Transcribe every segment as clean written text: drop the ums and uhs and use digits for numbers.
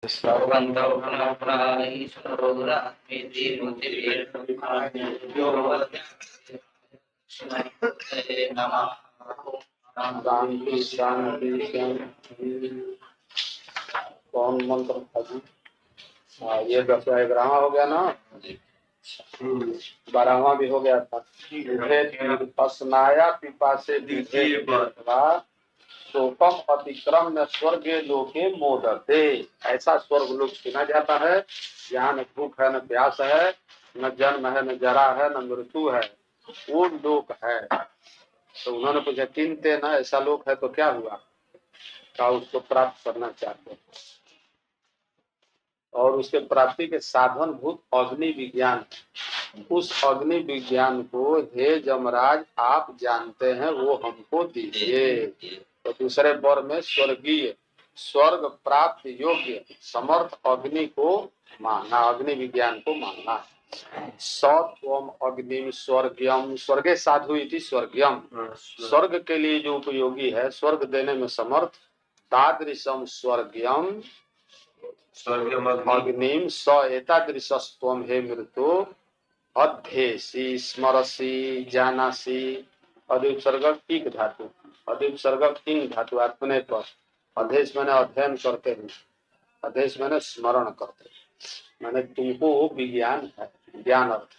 सर्वन्तौ पुनः पुनः ईश्वरो गुरात्मेति मूर्तिभेदो नमः। शांति शांति शांति। कौन मंत्र था जी? ये 10वां हो गया ना, 12वां भी हो गया था। स्नाया पिपासे सोपम अतिक्रम्य स्वर्गे लोके मोदते। ऐसा स्वर्ग लोक सुना जाता है यहाँ न भूख है, न प्यास है, न जन्म है, न जरा है, न मृत्यु है। वो लोक है। तो उन्होंने पूछा किनते न, ऐसा लोक है तो क्या हुआ? का उसको प्राप्त करना चाहते हैं और उसके प्राप्ति के साधन भूत अग्नि विज्ञान। उस अग्नि विज्ञान को हे जमराज आप जानते हैं, वो हमको दीजिए। तो दूसरे वर में स्वर्गीय स्वर्ग प्राप्त योग्य समर्थ अग्नि को मानना, अग्नि विज्ञान को मानना। सत्वम अग्निम स्वर्गयम, स्वर्गे साधु इति स्वर्गयम, स्वर्ग के लिए जो उपयोगी है, स्वर्ग देने में समर्थ। तादृशम स्वर्गयम अग्निम स एतादृशस्त्वम हे मृत्यु अध्येसी स्मरसी जानासी। अधिपसर्ग इक धातु, अधिपसर्ग इंग धातु आत्मने पर। अध्येश मैंने अध्ययन करते हैं, अध्येश मैंने स्मरण करते, मैंने तुमको विज्ञान है, ज्ञान अर्थ।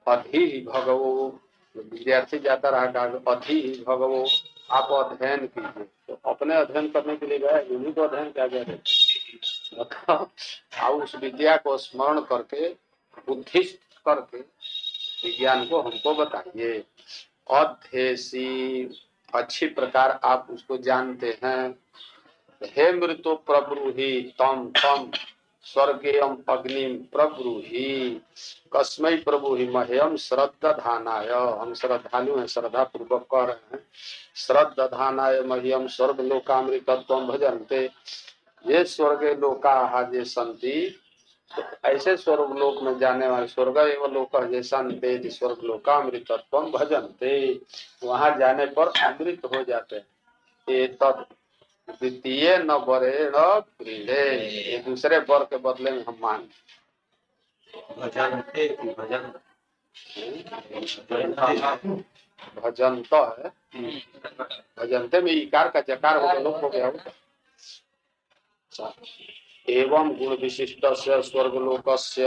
अधि भगवो, विद्यार्थी जाता रहा अधि भगवो, आप अध्ययन कीजिए। तो अपने अध्ययन करने के लिए गए, उन्हीं को अध्ययन क्या गया आप उस विद्या को स्मरण करके बुद्धिस्ट करके विज्ञान को हमको बताइए। अध्येसी, अच्छी प्रकार आप उसको जानते हैं। हे मृत्यु प्रब्रूहि तम तम स्वर्गेयम अग्निम प्रब्रूहि। कस्मै प्रब्रूहि मह्यम श्रद्धानाय, हम श्रद्धालु हैं, श्रद्धा पूर्वक कह रहे हैं। श्रद्धानाय मह्यम स्वर्गलोकामृतत्वं भजन्ते। ये स्वर्गे लोका जे संति, तो ऐसे स्वर्ग लोक में जाने वाले, स्वर्ग एवं लोक जैसा स्वर्ग लोकामृतत्व भजन्ते, वहां जाने पर अमृत हो जाते हैं। ये तद द्वितीय न बरेण प्रीढ़े, ये दूसरे वर के बदले में हम मान भजन्ते भजन भजंत है। भजन्ते में इकार का जकार होगा, लोप हो गया होगा। एवं गुण विशिष्ट से स्वर्गलोकस्य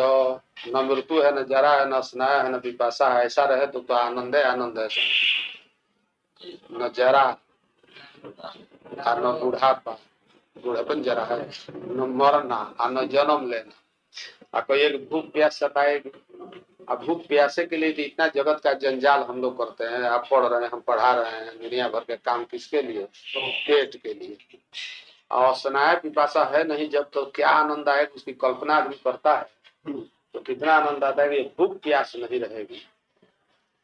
न मृत्यु है, न जरा है, न स्नाय है, न पिपासा है। ऐसा रहे तो आनंद है, आनंद है। न जरा और न बुढ़ापा, बुढ़ापन जरा है, न मरना और न जन्म लेना। कोई एक भूख प्यास सताएगी, अब भूख प्यासे के लिए इतना जगत का जंजाल हम लोग करते हैं। आप पढ़ रहे हैं, हम पढ़ा रहे हैं, दुनिया भर के काम किसके लिए? पेट के लिए। और स्नाय पिपासा है नहीं जब, तो क्या आनंद आएगा, उसकी कल्पना आदमी करता है तो कितना आनंद आता है कि भूख प्यास नहीं रहेगी।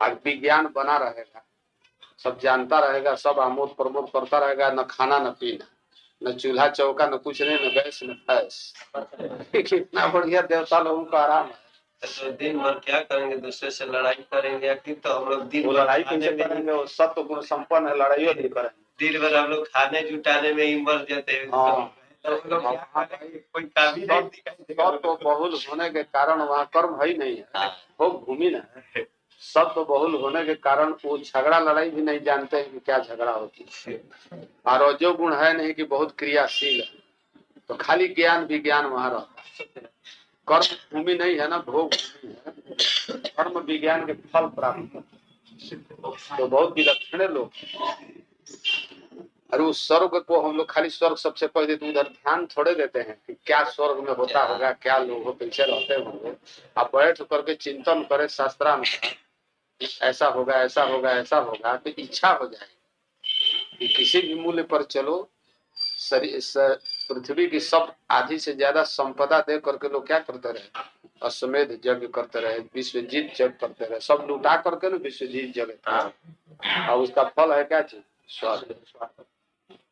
आज विज्ञान बना रहेगा, सब जानता रहेगा, सब आमोद प्रमोद करता रहेगा, न खाना न पीना, न चूल्हा चौका, न कुछ नहीं, न गैस न फैस। कितना बढ़िया देवता लोगों का आराम है। तो दिन भर क्या करेंगे, दूसरे से लड़ाई करेंगे या कि तो हम लोग दिन भर लड़ाई कैसे करेंगे? वो सत्व गुण संपन्न है, लड़ाई नहीं करेंगे। दिन भर हम लोग खाने जुटाने में ही मर जाते हैं। कोई काम ही नहीं दिखाई। सत्व बहुल होने के कारण वहाँ कर्म है ही नहीं है, वो भूमि न है। सत्व बहुल होने के कारण वो झगड़ा लड़ाई भी नहीं जानते हैं कि क्या झगड़ा होती है। और जो गुण है नहीं कि बहुत क्रियाशील है, तो खाली ज्ञान विज्ञान वहाँ रहता है। कर्म भूमि नहीं है ना, भोग भूमि है। कर्म विज्ञान के फल प्राप्त तो बहुत विलक्षण लोग। और उस स्वर्ग को हम लोग खाली स्वर्ग सबसे पहले तो उधर ध्यान थोड़े देते हैं कि क्या स्वर्ग में होता होगा, क्या लोग हो कैसे रहते होंगे। आप बैठ करके चिंतन करें शास्त्रानुसार, ऐसा होगा, ऐसा होगा, ऐसा होगा, तो इच्छा हो जाएगी कि किसी भी मूल्य पर चलो। पृथ्वी की सब आधी से ज्यादा संपदा दे करके लोग क्या करते रहे? अश्वमेध यज्ञ करते रहे, विश्वजीत यज्ञ करते रहे, सब लुटा करके ना विश्वजीत यज्ञ। और उसका फल है क्या चीज? स्वर्ग।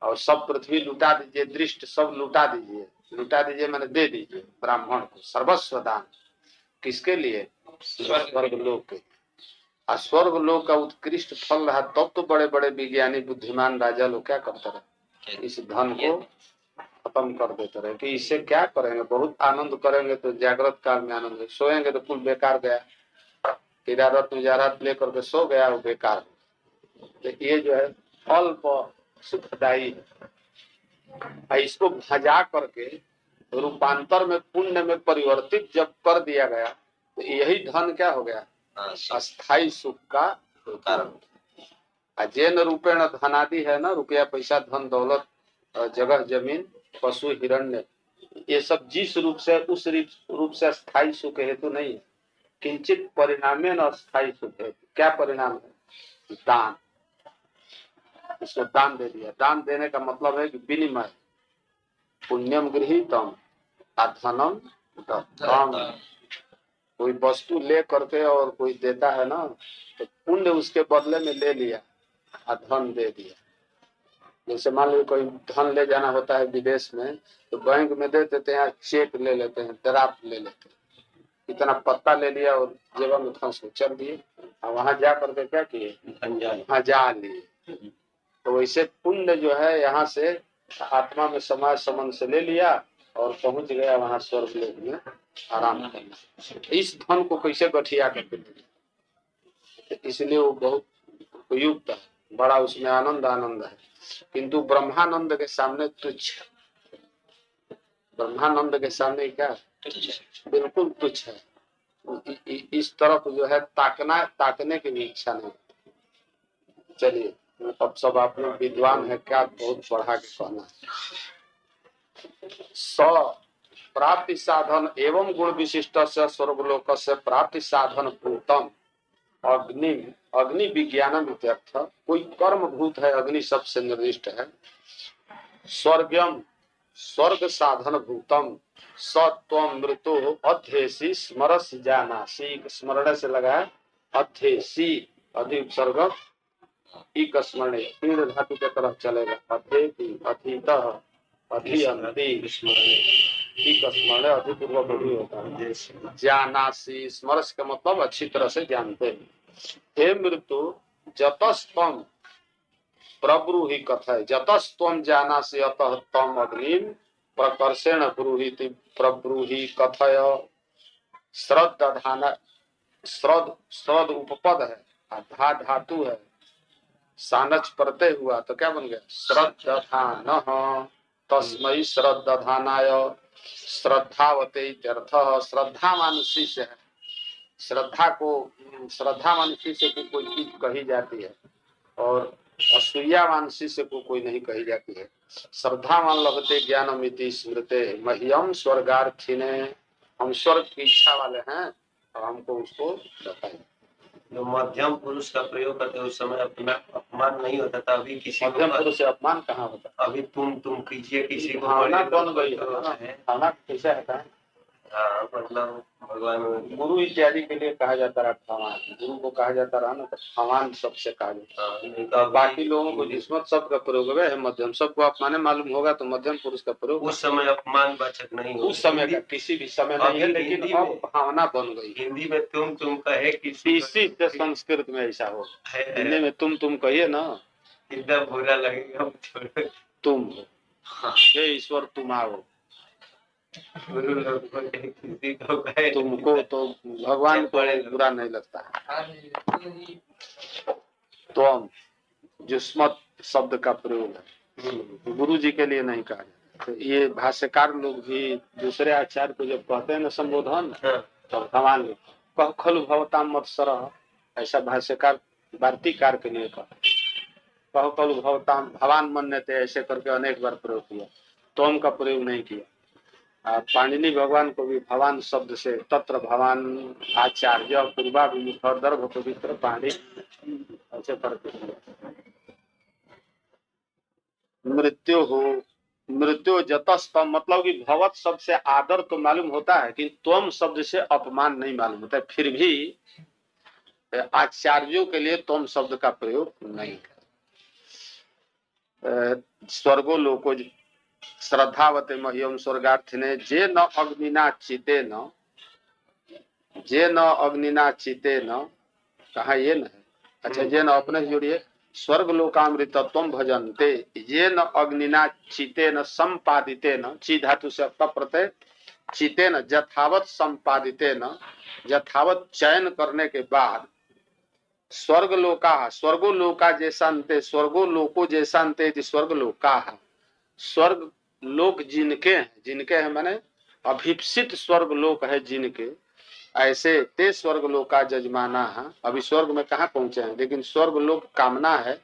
और सब पृथ्वी लुटा दीजिए, दृष्ट सब लुटा दीजिए, लुटा दीजिए मैंने दे दीजिए ब्राह्मण को सर्वस्व दान। किसके लिए? स्वर्ग लोक के। और स्वर्ग लोक का उत्कृष्ट फल रहा, तब तो बड़े बड़े विज्ञानी बुद्धिमान राजा लोग क्या करते रहे? इस धन को खत्म कर देते रहे कि इससे क्या करेंगे, बहुत आनंद करेंगे तो जागृत काल में आनंद है, सोएंगे तो कुल बेकार गया, इरादत मुजारत लेकर के सो गया वो बेकार। तो ये जो है अल्प सुखदायी है, इसको भजा करके रूपांतर में पुण्य में परिवर्तित जब कर दिया गया तो यही धन क्या हो गया, अस्थाई सुख का कारण। अजैन रूपेण धनादि है ना, रुपया पैसा धन दौलत जगह जमीन पशु हिरण्य, ये सब जिस रूप से उस रूप से स्थायी सुख हेतु नहीं है, किंचित परिणामे न स्थायी सुख है। क्या परिणाम है, दान। इसको दान दे दिया। दान देने का मतलब है कि विनिमय, पुण्यम गृहीतम अधनम दत्तम। कोई वस्तु ले करके और कोई देता है ना, तो पुण्य उसके बदले में ले लिया और धन दे दिया। जैसे मान लो कोई धन ले जाना होता है विदेश में, तो बैंक में दे देते हैं, चेक ले लेते हैं, ड्राफ्ट ले लेते हैं, इतना पत्ता ले लिया और जेब में फंस के चल दिए, और वहां जा करके क्या किए, जा लिए। तो वैसे पुण्य जो है यहाँ से आत्मा में समाज संबंध से ले लिया और पहुंच गया वहां स्वर्ग लोक में आराम करना। इस धन को कैसे गठिया करके ले, इसलिए वो बहुत उपयुक्त है, बड़ा उसमें आनंद है। किंतु ब्रह्मानंद के सामने तुच्छ, ब्रह्मानंद के सामने क्या बिल्कुल तुच्छ है। इस तरफ जो है ताकने की भी इच्छा नहीं। चलिए अब सब आप लोग विद्वान है, क्या बहुत बढ़ा के कहना है। प्राप्ति साधन एवं गुण विशिष्ट से स्वर्गलोक से प्राप्ति साधन भूतम अग्नि, अग्नि विज्ञानम इत्यर्थ। कोई कर्म भूत है, अग्नि शब्द से निर्दिष्ट है। स्वर्गम स्वर्ग साधन भूतम सत्वम मृत्यु अध्येसी स्मरस जानासी, स्मरण से लगा अध्येसी, अधिक एक स्मरण तीन धातु के तरफ चलेगा। अध्येति अधीतः अधियन्ति एक स्मरण अधिपूर्वक भी होता है। जानासी स्मरस का मतलब अच्छी तरह से जानते हैं। हे मृत्यु जतस्तम प्रब्रूहि कथय, जतस्तम जानासी अतः तम अग्निम प्रकर्षेण ब्रूहीति प्रब्रूहि कथय। श्रद्धान श्रद उपपद है, धा धातु है, सानच प्रत्यय हुआ तो क्या बन गया, श्रद्धान तस्मै श्रद्धानाय श्रद्धावते इत्यर्थः। श्रद्धा मानुषी से है, श्रद्धा मानुषी से कोई चीज कही जाती है और असूया मानसी से कोई नहीं कही जाती है। श्रद्धावान लभते ज्ञानमिति स्मृते मह्यम स्वर्गार्थिने, हम स्वर्ग की इच्छा वाले हैं और हमको उसको बताएं। जो मध्यम पुरुष का प्रयोग करते उस समय अपना अपमान नहीं होता था। अभी किसी मध्यम पुरुष से अपमान कहाँ होता, अभी तुम कीजिए किसी को, भावना बन गई है। भावना कैसे आता है, हाँ मतलब भगवान गुरु इत्यादि के लिए कहा जाता रहा भगवान, गुरु को कहा जाता रहा ना, तो भगवान सबसे कहा जाता है। बाकी लोगों को जिस्मत शब्द का प्रयोग है, मध्यम सबको अपमाने मालूम होगा तो मध्यम पुरुष का प्रयोग उस समय अपमान वाचक नहीं हो, उस समय का किसी भी समय नहीं है, लेकिन अब भावना बन गई। हिंदी में तुम कहे किसी से संस्कृत में ऐसा हो, हिंदी में तुम कहिए ना, कितना बुरा लगेगा। तुम हो, हे ईश्वर तुम आओ, किसी को कहे तुमको तो भगवान को बुरा नहीं लगता है। तो हम जिस्मत शब्द का प्रयोग है, गुरु जी के लिए नहीं कहा जाता। तो ये भाष्यकार लोग भी दूसरे आचार्य को जब कहते हैं ना संबोधन, तो भगवान कह खलु भवताम मत्सर, ऐसा भाष्यकार वार्तिकार के लिए कह खलु भवताम भवान मन्यते, ऐसे करके अनेक बार प्रयोग किया, तोम का प्रयोग नहीं किया। पाणिनि भगवान को भी भवान शब्द से तत्र भवान आचार्य पूर्वाभिमुख दर्भ पवित्र पाणी ऐसे करके मृत्यु हो। मृत्यु जतस्तम मतलब कि भवत शब्द से आदर तो मालूम होता है कि त्वम शब्द से अपमान नहीं मालूम होता है, फिर भी आचार्यों के लिए त्वम शब्द का प्रयोग नहीं कर। स्वर्गो लोको श्रद्धावते मह्यम स्वर्गार्थिने जे न अग्निना चिते न, जे न अग्निना चिते न, कहा ये न है, अच्छा जे न अपने जोड़िए स्वर्ग लोकामृतत्वम भजन्ते ये न अग्निना चितेन संपादितेन, ची धातु से प्रत्यय, चितेन यथावत संपादितेन, यथावत चयन करने के बाद, स्वर्ग लोका, स्वर्गो लोका जैसान्ते, स्वर्गो लोको जैसान्ते यदि स्वर्ग लोका, स्वर्ग लोक जिनके हैं, जिनके हैं माने अभिप्सित स्वर्ग लोक है जिनके, ऐसे ते स्वर्ग लोक का जजमाना है। अभी स्वर्ग में कहाँ पहुंचे हैं, लेकिन स्वर्ग लोक कामना है,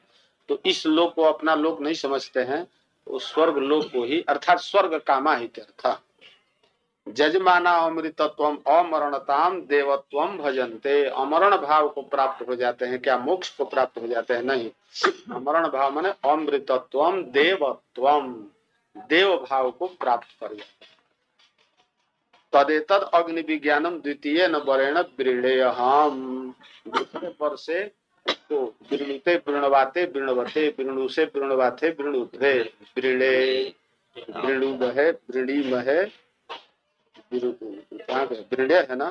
तो इस लोक को अपना लोक नहीं समझते हैं, तो स्वर्ग लोक को ही, अर्थात स्वर्ग कामा ही था। जजमाना अमृतत्वम अमरणताम देवत्वम भजन्ते, अमरण भाव को प्राप्त हो जाते हैं, क्या मोक्ष को प्राप्त हो जाते हैं? नहीं, अमरण भाव माने अमृतत्वम देवत्वम, देव भाव को प्राप्त कर जाते हैं। तदेतद अग्नि विज्ञानम द्वितीय न वरेण वृणेयहम, दूसरे पर से तो वृणुते वृणवाते वृणवते, वृणु से वृणवाते वृणुते, वृणे वृणु महे वृणी महे, वृण्य है ना,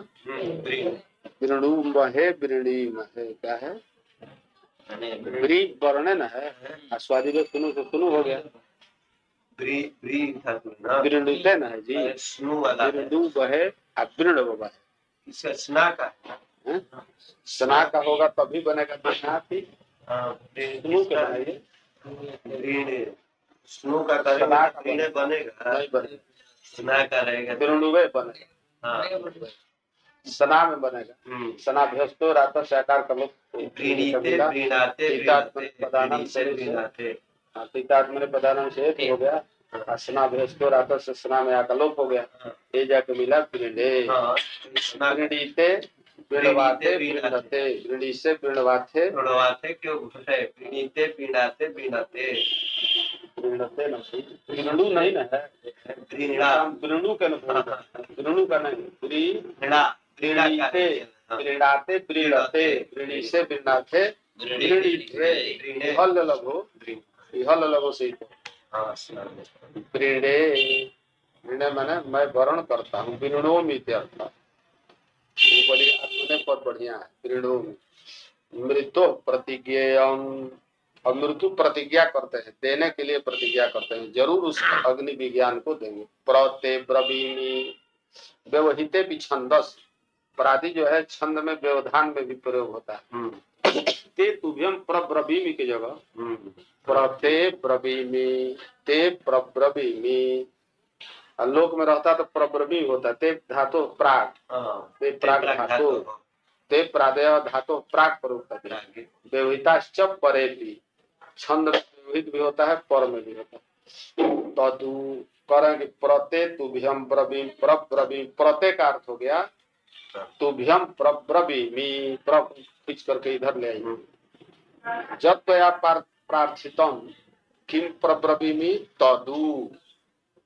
वृणु महे वृणी महे, क्या है? व्री वर्णन है, स्वादी में सुनु तो सुनु हो गया, वृणुते न है जी, वृणु महे वृण बहे, इसका स्ना का है? स्ना का होगा तभी बनेगा, स्ना थी स्नु के बनाइए, स्नो का करेंगे बनेगा, नहीं बनेगा, स्ना का रहेगा, वृणुवे बनेगा, हाँ सना में बनेगा, सना भ्यस्तो रात से आकार का लोग तीतात्मने पदानम से हो गया, सना भ्यस्तो रात से सना में आकलोप हो गया, ये जाके मिला वृणे, वृणीते वृणवाते वृणते, वृणी से वृणवाते वृणवाते क्यों है, वृणीते वृणाते वृणते, वृणते न, वृणु नहीं ना है, वृणु के न, वृणु का नहीं, वृणीते वृणाते वृणते, वृणी से वृणाते वृणीते, हल लगो, हल लगो सही तो, वृणे, वृणे माने मैं वर्ण करता हूँ, वृणोमि इत्यर्थ, बड़ी आत्मने पद बढ़िया है, वृणोमि, मृतो प्रतिज्ञेयम, और मृत्यु प्रतिज्ञा करते हैं, देने के लिए प्रतिज्ञा करते हैं, जरूर उस अग्नि विज्ञान को देंगे। प्रते ब्रवीमी, व्यवहिते भी छंदस, प्रादि जो है छंद में व्यवधान में भी प्रयोग होता है, ते तुभ्यम प्रब्रवीमी की जगह प्रते ब्रवीमी, ते प्रब्रवीमी, लोक में रहता तो प्रब्रवी होता, ते धातु प्राग, ते प्राग धातु, ते प्रादय धातु प्राग प्रयोग है, व्यवहिताश्च परेति, छंद में व्यवहित भी होता है, पर में भी होता है, तदु करेंगे प्रते तुभ्यम ब्रवीम प्रब्रवीम, प्रते का अर्थ हो गया तुभ्यम प्रब्रवीमी, प्रब खींच करके इधर ले आइए, जब तो या प्रार्थितम किम प्रब्रवीमी तदु,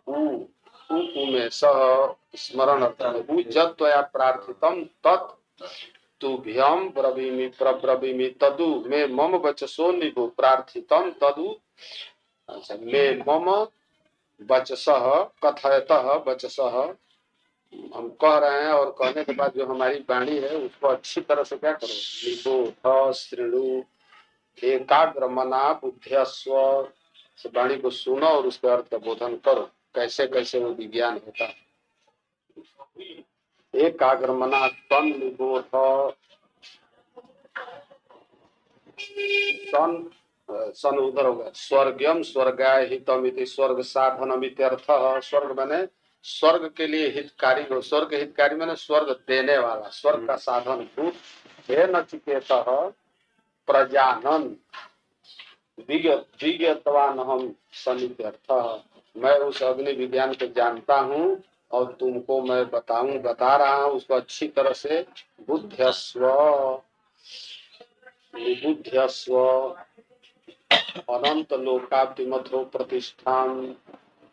उ में सह स्मरण अर्थ में, जब तो या प्रार्थितम तत् तुभ्यम ब्रवीमि प्रब्रवीमि तदु मे मम वचसो निभो प्रार्थितम तदु, अच्छा मे मम वचसः कथयतः वचसः, हम कह रहे हैं और कहने के बाद जो हमारी वाणी है उसको अच्छी तरह से क्या करो, निबोध श्रेणु एकाग्र मना बुद्ध्यस्व, वाणी को सुनो और उसके अर्थ का बोधन करो, कैसे कैसे वो विज्ञान होता है। एकाग्र मना तन निबोध, सन उधर होगा, स्वर्गम स्वर्गाय हितम इति, स्वर्ग साधनम इत्यर्थ, स्वर्ग माने स्वर्ग के लिए हितकारी हो, स्वर्ग हितकारी माने स्वर्ग देने वाला, स्वर्ग का साधन भूत, हे नचिकेतः प्रजानन विज्ञतवान हम सनित्यर्थ, मैं उस अग्नि विज्ञान को जानता हूँ और तुमको मैं बता रहा हूँ, उसको अच्छी तरह से बुद्ध्यस्व निबुध्यस्व अनंत लोकाब्धिमथो प्रतिष्ठान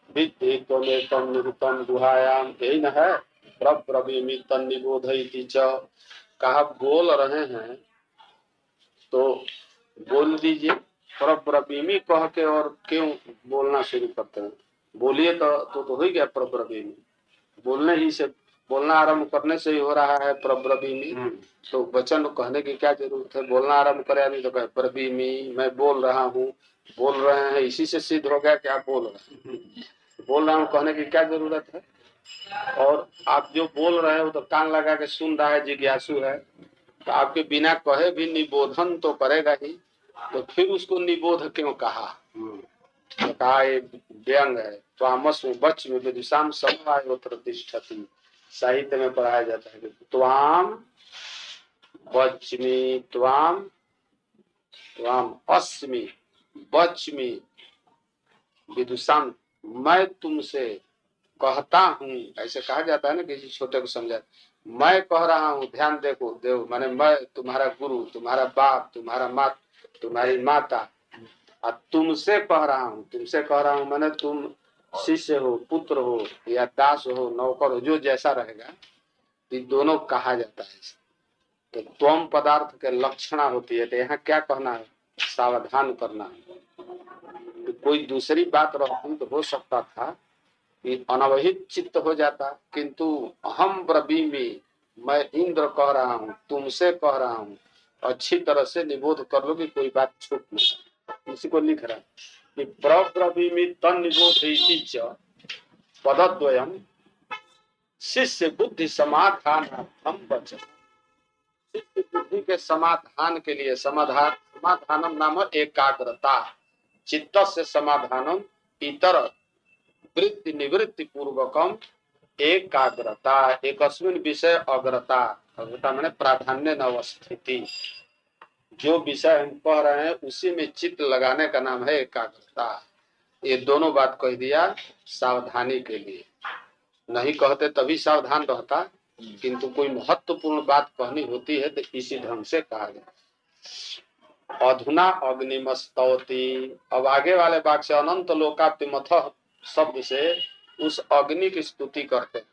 विद्धि त्वमेकं निहितं गुहायाम, यही न है प्रब्रवीमि तन्निबोधयति च, कहा बोल रहे हैं तो बोल दीजिए, प्रब्रवीमि कह के और क्यों बोलना शुरू करते हैं, बोलिए तो हो गया प्रब्रवीमि, बोलने ही से बोलना आरंभ करने से ही हो रहा है प्रब्रवीमि, तो वचन कहने की क्या जरूरत है? बोलना आरंभ करे नहीं तो कहे ब्रवीमि, मैं बोल रहा हूँ। बोल रहे हैं, इसी से सिद्ध हो गया कि आप बोल रहे हैं। बोल रहा हूँ कहने की क्या जरूरत है? और आप जो बोल रहे हो तो कान लगा के सुन रहा है, जिज्ञासु है, तो आपके बिना कहे भी निबोधन तो करेगा ही, तो फिर उसको निबोध क्यों कहा? तो कहा ये व्यंग है। त्वामस में बच में विदुषाम समवायोत्र तिष्ठति, साहित्य में पढ़ाया जाता है कि त्वाम बच्मी, त्वाम त्वाम अस्मि बच्मी विदुषाम, मैं तुमसे कहता हूँ। ऐसे कहा जाता है ना, किसी छोटे को समझा, मैं कह रहा हूँ, ध्यान देखो देव, माने मैं तुम्हारा गुरु, तुम्हारा बाप, तुम्हारा माँ, तुम्हारी माता, और तुमसे कह रहा हूँ। तुमसे कह रहा हूँ माने तुम शिष्य हो, पुत्र हो, या दास हो, नौकर हो, जो जैसा रहेगा, ये दोनों कहा जाता है। तो त्वम पदार्थ के लक्षणा होती है। तो यहाँ क्या कहना है? सावधान करना है। तो कोई दूसरी बात रहती तो हो सकता था कि अनवहित चित्त हो जाता, किंतु हम ब्रवीमि, मैं इंद्र कह रहा हूँ, तुमसे कह रहा हूँ, अच्छी तरह से निबोध कर लो कि कोई बात छूट नहीं। इसी को लिख रहा है कि प्रब्रवीमि तन निबोध पदद्वयम शिष्य बुद्धि समाधानार्थम वचन। शिष्य बुद्धि के समाधान के लिए, समाधानम नाम एकाग्रता, चित्त से समाधानम इतर वृत्ति निवृत्ति पूर्वकम एकाग्रता, एकस्मिन विषय अग्रता, अग्रता मैंने प्राधान्य न अवस्थिति, जो विषय हम कह रहे हैं उसी में चित्त लगाने का नाम है एकाग्रता। ये दोनों बात कह दिया सावधानी के लिए। नहीं कहते तभी सावधान रहता, किंतु कोई महत्वपूर्ण बात कहनी होती है तो इसी ढंग से कहा गया। अधुना अग्निमस्तौति, अब आगे वाले वाक्य से अनंत लोकाप्ति मथ शब्द से उस अग्नि की स्तुति करते हैं।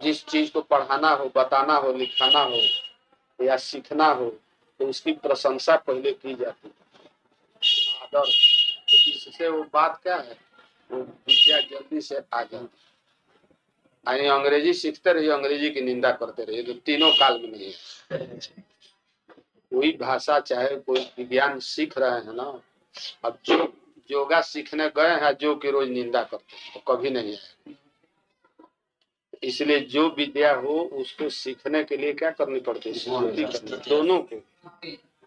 जिस चीज को पढ़ाना हो, बताना हो, लिखाना हो या सीखना हो, तो उसकी प्रशंसा पहले की जाती है, आदर। तो इससे वो बात क्या है, वो विद्या जल्दी से आ जाती। यानी अंग्रेजी सीखते रहिए, अंग्रेजी की निंदा करते रहिए, तो तीनों काल में नहीं है। कोई भाषा चाहे कोई विज्ञान सीख रहे हैं ना, अब जो योगा सीखने गए हैं, जो की रोज निंदा करते हैं, तो कभी नहीं आएगा। इसलिए जो विद्या हो उसको सीखने के लिए क्या करनी पड़ती है? स्तुति करनी, दोनों को,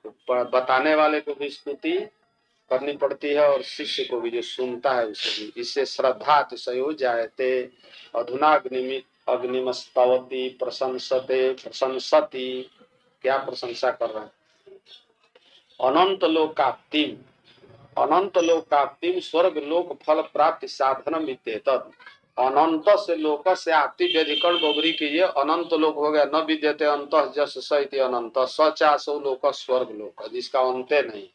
तो बताने वाले को भी स्तुति करनी पड़ती है और शिष्य को भी, जो सुनता है उसे भी। इससे श्रद्धा अतिशयो जायते। अधुना अग्निमस्तवती प्रशंसते प्रशंसति, क्या प्रशंसा कर रहे हैं? अनंत लोकाप्तिम, अनंत लोकाप्तिम स्वर्ग लोक फल प्राप्ति साधनम इत्येतत्। अनंत से लोक से आप्ति व्यधिकरण बोगरी कीजिए, अनंत लोक हो गया, न विद्यते अंत जस स इति अनंत, स चासो लोक स्वर्ग लोक, जिसका अंत नहीं।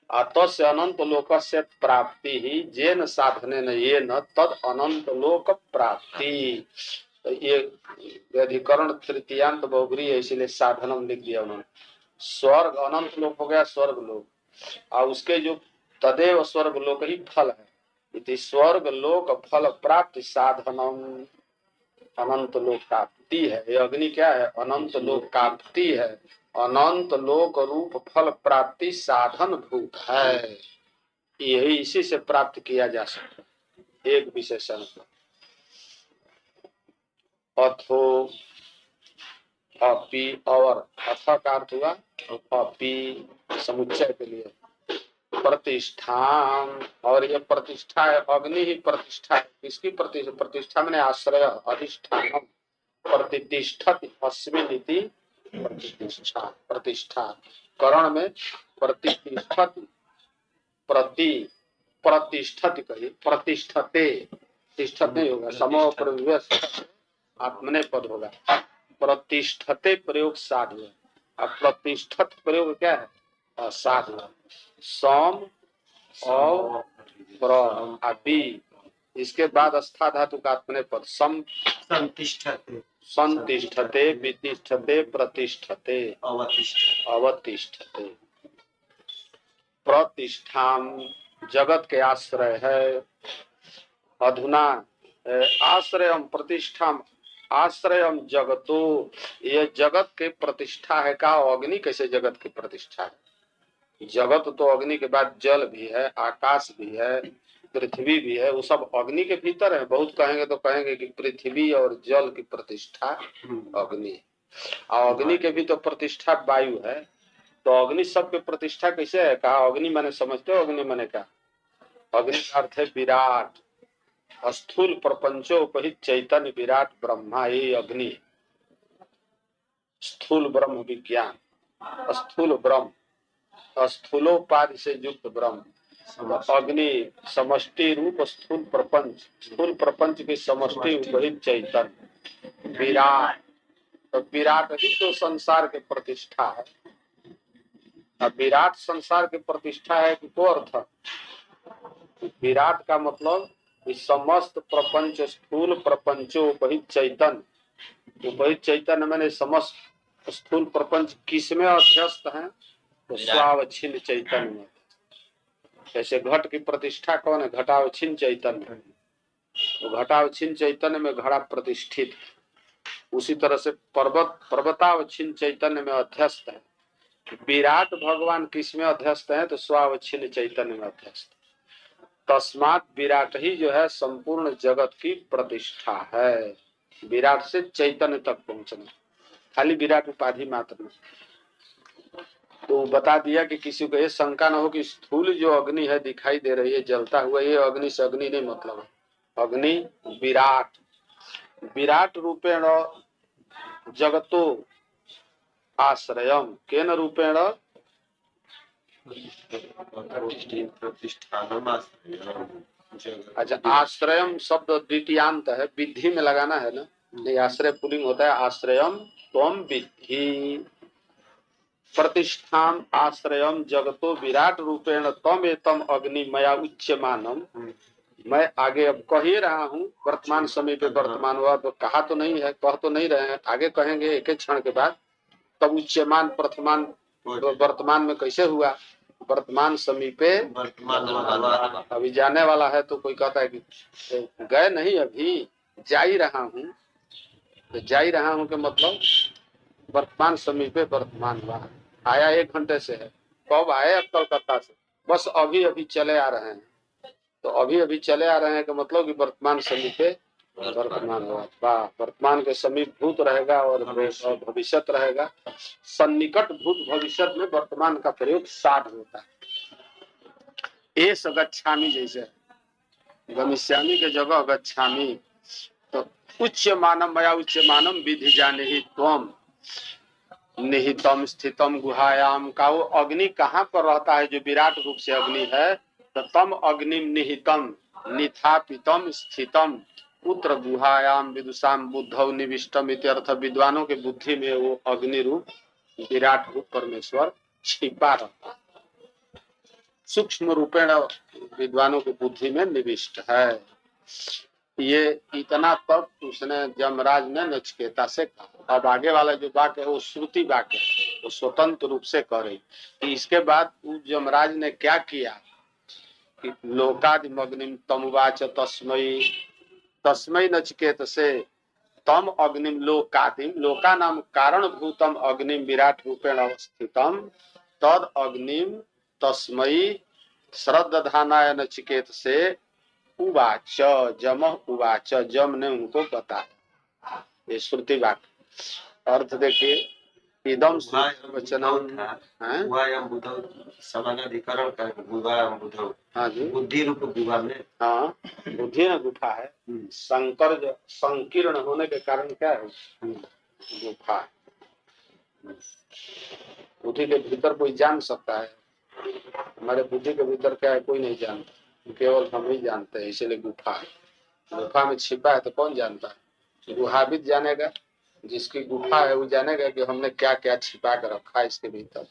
तस्य अनंत लोक से प्राप्ति ही जेन साधने न ये न तद अनंत लोक प्राप्ति। तो ये व्यधिकरण तृतीयांत बहुब्री है, इसीलिए साधनम लिख दिया उन्होंने। स्वर्ग अनंत लोक हो गया, स्वर्ग लोक, और उसके जो तदेव स्वर्ग लोक ही फल है, इति स्वर्ग लोक फल प्राप्ति साधनम, अनंत लोक प्राप्ति है। ये अग्नि क्या है? अनंत लोक प्राप्ति है, अनंत लोक रूप फल प्राप्ति साधन भूत है। यही इसी से प्राप्त किया जा सकता है, एक विशेषण। अथो अपि, और अथ का अर्थ हुआ अपि, समुच्चय के लिए प्रतिष्ठान, और ये प्रतिष्ठा है, अग्नि ही प्रतिष्ठा है। किसकी प्रतिष्ठा? मैंने आश्रय, अधिष्ठान, प्रतिष्ठित अस्मिन् इति प्रतिष्ठा, प्रतिष्ठा करण में प्रतिष्ठित, प्रतिष्ठित कहिए, प्रतिष्ठते, प्रतिष्ठित नहीं होगा, समो प्रवेश आत्मने पद होगा, प्रतिष्ठते प्रयोग साधु है। अब प्रतिष्ठित प्रयोग क्या है? साधु। सम और प्री, इसके बाद स्था धातु का आत्मने पद सम, संतिष्ठते, संतिष्ठते, वितिष्ठते, प्रतिष्ठते, अवतिष्ठते। प्रतिष्ठाम जगत के आश्रय है। अधुना आश्रय प्रतिष्ठा आश्रयम जगतो, ये जगत के प्रतिष्ठा है। कहा अग्नि कैसे जगत की प्रतिष्ठा है? जगत तो अग्नि के बाद जल भी है, आकाश भी है, पृथ्वी भी है, वो सब अग्नि के भीतर है। बहुत कहेंगे तो कहेंगे कि पृथ्वी और जल की प्रतिष्ठा अग्नि है, और अग्नि के भी तो प्रतिष्ठा वायु है। तो अग्नि सब के प्रतिष्ठा कैसे है? कहा अग्नि माने समझते हो? अग्नि माने क्या? अग्नि का अर्थ है विराट, स्थूल प्रपंचोपहित चैतन्य विराट ब्रह्मा, ये अग्नि। स्थूल ब्रह्म विज्ञान, स्थूल ब्रह्म, स्थूलोपाधि से युक्त ब्रह्म। तो अग्नि समष्टि रूप स्थूल प्रपंच, स्थूल प्रपंच की समष्टि उपहित चैतन्य विराट। तो विराट ही तो संसार के प्रतिष्ठा है। अब विराट संसार की प्रतिष्ठा है कि को अर्थ? विराट का मतलब इस समस्त प्रपंच, स्थूल प्रपंचो उपहित चैतन्य। उपहित चैतन्य मैंने समस्त स्थूल प्रपंच किसमें अध्यस्त है? तो स्वावच्छिन्न चैतन्य में। जैसे घट की प्रतिष्ठा कौन है? घटावच्छिन्न चैतन्य। तो घटावच्छिन्न चैतन्य में घड़ा प्रतिष्ठित। उसी तरह से पर्वत पर्वतावच्छिन्न चैतन्य में अध्यस्त है। विराट भगवान किसमें अध्यस्त है? तो स्वावच्छिन्न चैतन्य में अध्यस्त। तस्मात विराट ही जो है संपूर्ण जगत की प्रतिष्ठा है। विराट से चैतन्य तक पहुंचना, खाली विराट उपाधि मात्र में। तो बता दिया कि किसी को ये शंका न हो कि स्थूल जो अग्नि है दिखाई दे रही है जलता हुआ, ये अग्नि से अग्नि नहीं मतलब है। अग्नि विराट, विराट रूपेण जगतो आश्रयम, केन रूपेण? अच्छा, आश्रयम शब्द द्वितीयांत है, विधि में लगाना है ना। नहीं, आश्रय पुलिंग होता है। आश्रयम त्वम विधि प्रतिष्ठाम आश्रयम जगतो विराट रूपेण तम एतम अग्नि मया उच्यमानम। मैं आगे अब कह ही रहा हूँ, वर्तमान समय पे वर्तमान हुआ तो कहा तो नहीं है, कह तो नहीं रहे हैं, आगे कहेंगे एक एक क्षण के बाद। तब उच्यमान प्रथमान तो वर्तमान में कैसे हुआ? वर्तमान समीपे अभी जाने वाला है। तो कोई कहता है कि गए नहीं, अभी जा ही रहा हूँ। तो जा ही रहा हूँ के मतलब वर्तमान समीपे वर्तमान हुआ। आया 1 घंटे से है। कब आए? अब कलकत्ता से। बस अभी अभी चले आ रहे हैं। तो अभी अभी चले आ रहे हैं का मतलब कि वर्तमान समीपे वर्तमान हुआ। वर्तमान के समीप भूत रहेगा और भविष्य रहेगा। सन्निकट भूत भविष्य में वर्तमान का प्रयोग साध होता है। एस गच्छामि जैसे गमिष्यामि के जगह गच्छामि। तो उच्यमानम मया उच्यमानम विधि जाने ही त्वम निहितम स्थितम गुहायाम। का वो अग्नि कहाँ पर रहता है जो विराट रूप से अग्नि है? तो तम अग्निम निहितम निथापितम स्थितम पुत्र गुहायाम विदुषाम बुद्धौ निविष्टम इत्यर्थ। विद्वानों के बुद्धि में वो अग्नि रूप विराट रूप परमेश्वर छिपा रहता है, सूक्ष्म रूपेण विद्वानों की बुद्धि में निविष्ट है। ये इतना तक उसने यमराज ने नचिकेता से कहा। अब आगे वाला जो वाक्य है वो श्रुति वाक्य है, वो स्वतंत्र रूप से कह रही कि इसके बाद यमराज ने क्या किया कि लोकादिमग्निम तमुवाच तस्मै तस्मै नचिकेत से तम अग्निम लोकादिम, लोका नाम कारण भूतम अग्निम विराट रूपेण अवस्थितम तद अग्निम तस्मै श्रद्धानाय नचिकेत से उवाच जम उवाच, जम ने उनको बताया। ये श्रुति वाक्य अर्थ देखिए। इदम वचनम समानाधिकरण का गुहायाम बुद्धौ। हाँ जी, बुद्धि रूप गुहा में। हाँ, बुद्धि न गुफा है। संकर संकीर्ण होने के कारण क्या है? गुफा। बुद्धि के भीतर कोई जान सकता है? हमारे बुद्धि के भीतर क्या है? कोई नहीं जानता, केवल हम ही जानते हैं, इसीलिए गुफा है। गुफा में छिपा है तो कौन जानता है? गुहाविद जानेगा, जिसकी गुफा है वो जानेगा कि हमने क्या क्या छिपा कर रखा है इसके भीतर।